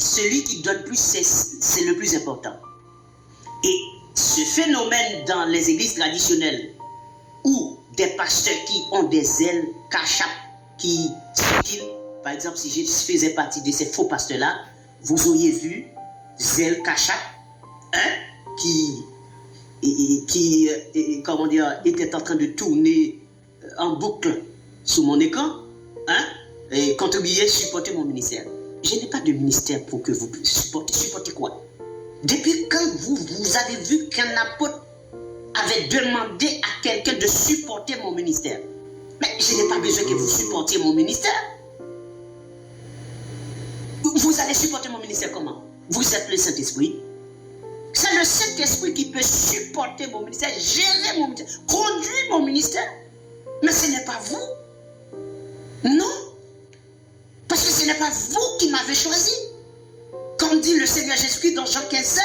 celui qui donne plus, c'est le plus important. Et ce phénomène dans les églises traditionnelles, où des pasteurs qui ont des ailes cachap, qui sont, par exemple, si je faisais partie de ces faux pasteurs-là, vous auriez vu zèle cachap, comment dire, était en train de tourner en boucle sur mon écran, et contribuer, supporter mon ministère. Je n'ai pas de ministère pour que vous supportez. Supportez quoi? Depuis quand vous avez vu qu'un apôtre avait demandé à quelqu'un de supporter mon ministère? Mais je n'ai pas besoin que vous supportiez mon ministère. Vous allez supporter mon ministère comment? Vous êtes le Saint-Esprit. C'est le Saint-Esprit qui peut supporter mon ministère, gérer mon ministère, conduire mon ministère. Mais ce n'est pas vous. Non. Parce que ce n'est pas vous qui m'avez choisi. Comme dit le Seigneur Jésus-Christ dans Jean 15, 16.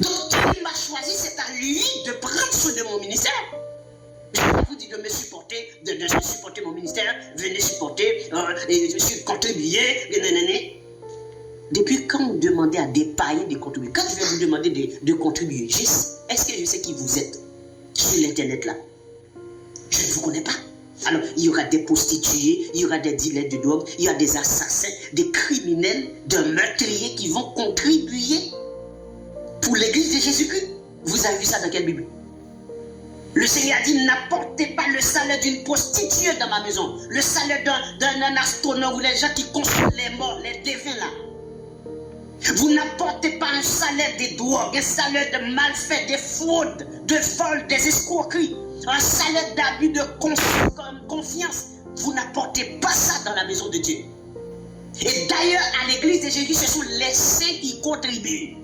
Donc, il m'a choisi, c'est à lui de prendre soin de mon ministère. Je ne vous dis de me supporter, de supporter mon ministère, venez supporter, contribuer, Depuis quand vous demandez à des païens de contribuer? Quand je vais vous demander de contribuer, est-ce que je sais qui vous êtes sur l'internet là? Je ne vous connais pas. Alors, il y aura des prostituées, il y aura des dealers de drogue, il y aura des assassins, des criminels, des meurtriers qui vont contribuer pour l'église de Jésus-Christ. Vous avez vu ça dans quelle Bible? Le Seigneur a dit, n'apportez pas le salaire d'une prostituée dans ma maison, le salaire d'un astronaute ou les gens qui consultent les morts, les défunts là. Vous n'apportez pas un salaire des drogues, un salaire de malfaits, des fraudes, de vols, des escroqueries, un salaire d'abus de confiance. Vous n'apportez pas ça dans la maison de Dieu. Et d'ailleurs, à l'église de Jésus, ce sont les saints qui contribuent.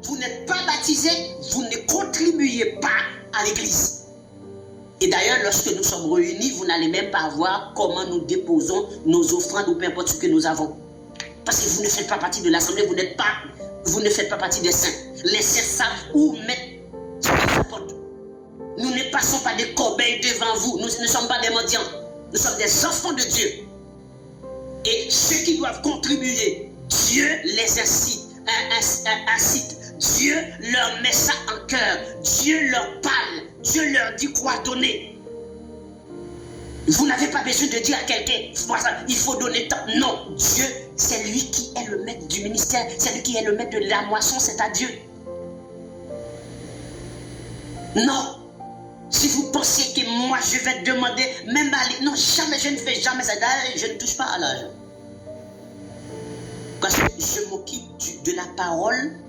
Vous n'êtes pas baptisé, vous ne contribuez pas à l'église. Et d'ailleurs, lorsque nous sommes réunis, vous n'allez même pas voir comment nous déposons nos offrandes ou peu importe ce que nous avons. Parce que vous ne faites pas partie de l'assemblée, vous ne faites pas partie des saints. Les saints savent où mettre ce qu'ils apportent. Nous ne passons pas des corbeilles devant vous. Nous ne sommes pas des mendiants. Nous sommes des enfants de Dieu. Et ceux qui doivent contribuer, Dieu les incite. Dieu leur met ça en cœur. Dieu leur parle. Dieu leur dit quoi donner. Vous n'avez pas besoin de dire à quelqu'un, il faut donner tant. Non, Dieu, c'est lui qui est le maître du ministère. C'est lui qui est le maître de la moisson, c'est à Dieu. Non. Si vous pensez que moi, je vais demander, même à... Non, jamais, je ne fais jamais ça. Je ne touche pas à l'argent. Parce que je m'occupe de la parole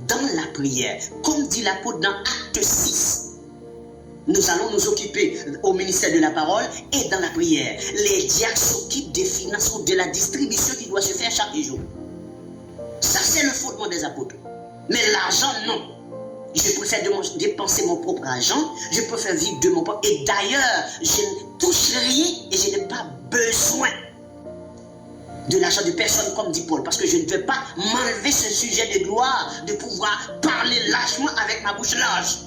dans la prière. Comme dit l'apôtre dans Acte 6. Nous allons nous occuper au ministère de la parole et dans la prière. Les diacres s'occupent des finances ou de la distribution qui doit se faire chaque jour. Ça, c'est le fondement des apôtres. Mais l'argent, non. Je préfère dépenser mon propre argent. Je préfère vivre de mon propre. Et d'ailleurs, je ne touche rien et je n'ai pas besoin de l'argent de personne, comme dit Paul. Parce que je ne veux pas m'enlever ce sujet de gloire de pouvoir parler largement avec ma bouche large.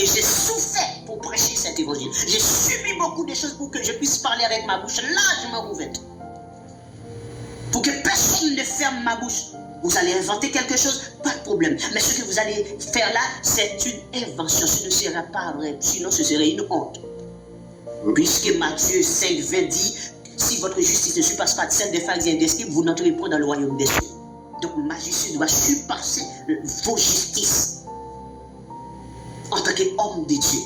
Et j'ai souffert pour prêcher cet évangile. J'ai subi beaucoup de choses pour que je puisse parler avec ma bouche largement ouverte. Pour que personne ne ferme ma bouche. Vous allez inventer quelque chose, pas de problème. Mais ce que vous allez faire là, c'est une invention. Ce ne sera pas vrai. Sinon, ce serait une honte. Puisque Matthieu 5, 20 dit, si votre justice ne surpasse pas celle des pharisiens et des scribes, vous n'entrez pas dans le royaume des cieux. Donc ma justice doit surpasser vos justices. En tant qu'homme de Dieu.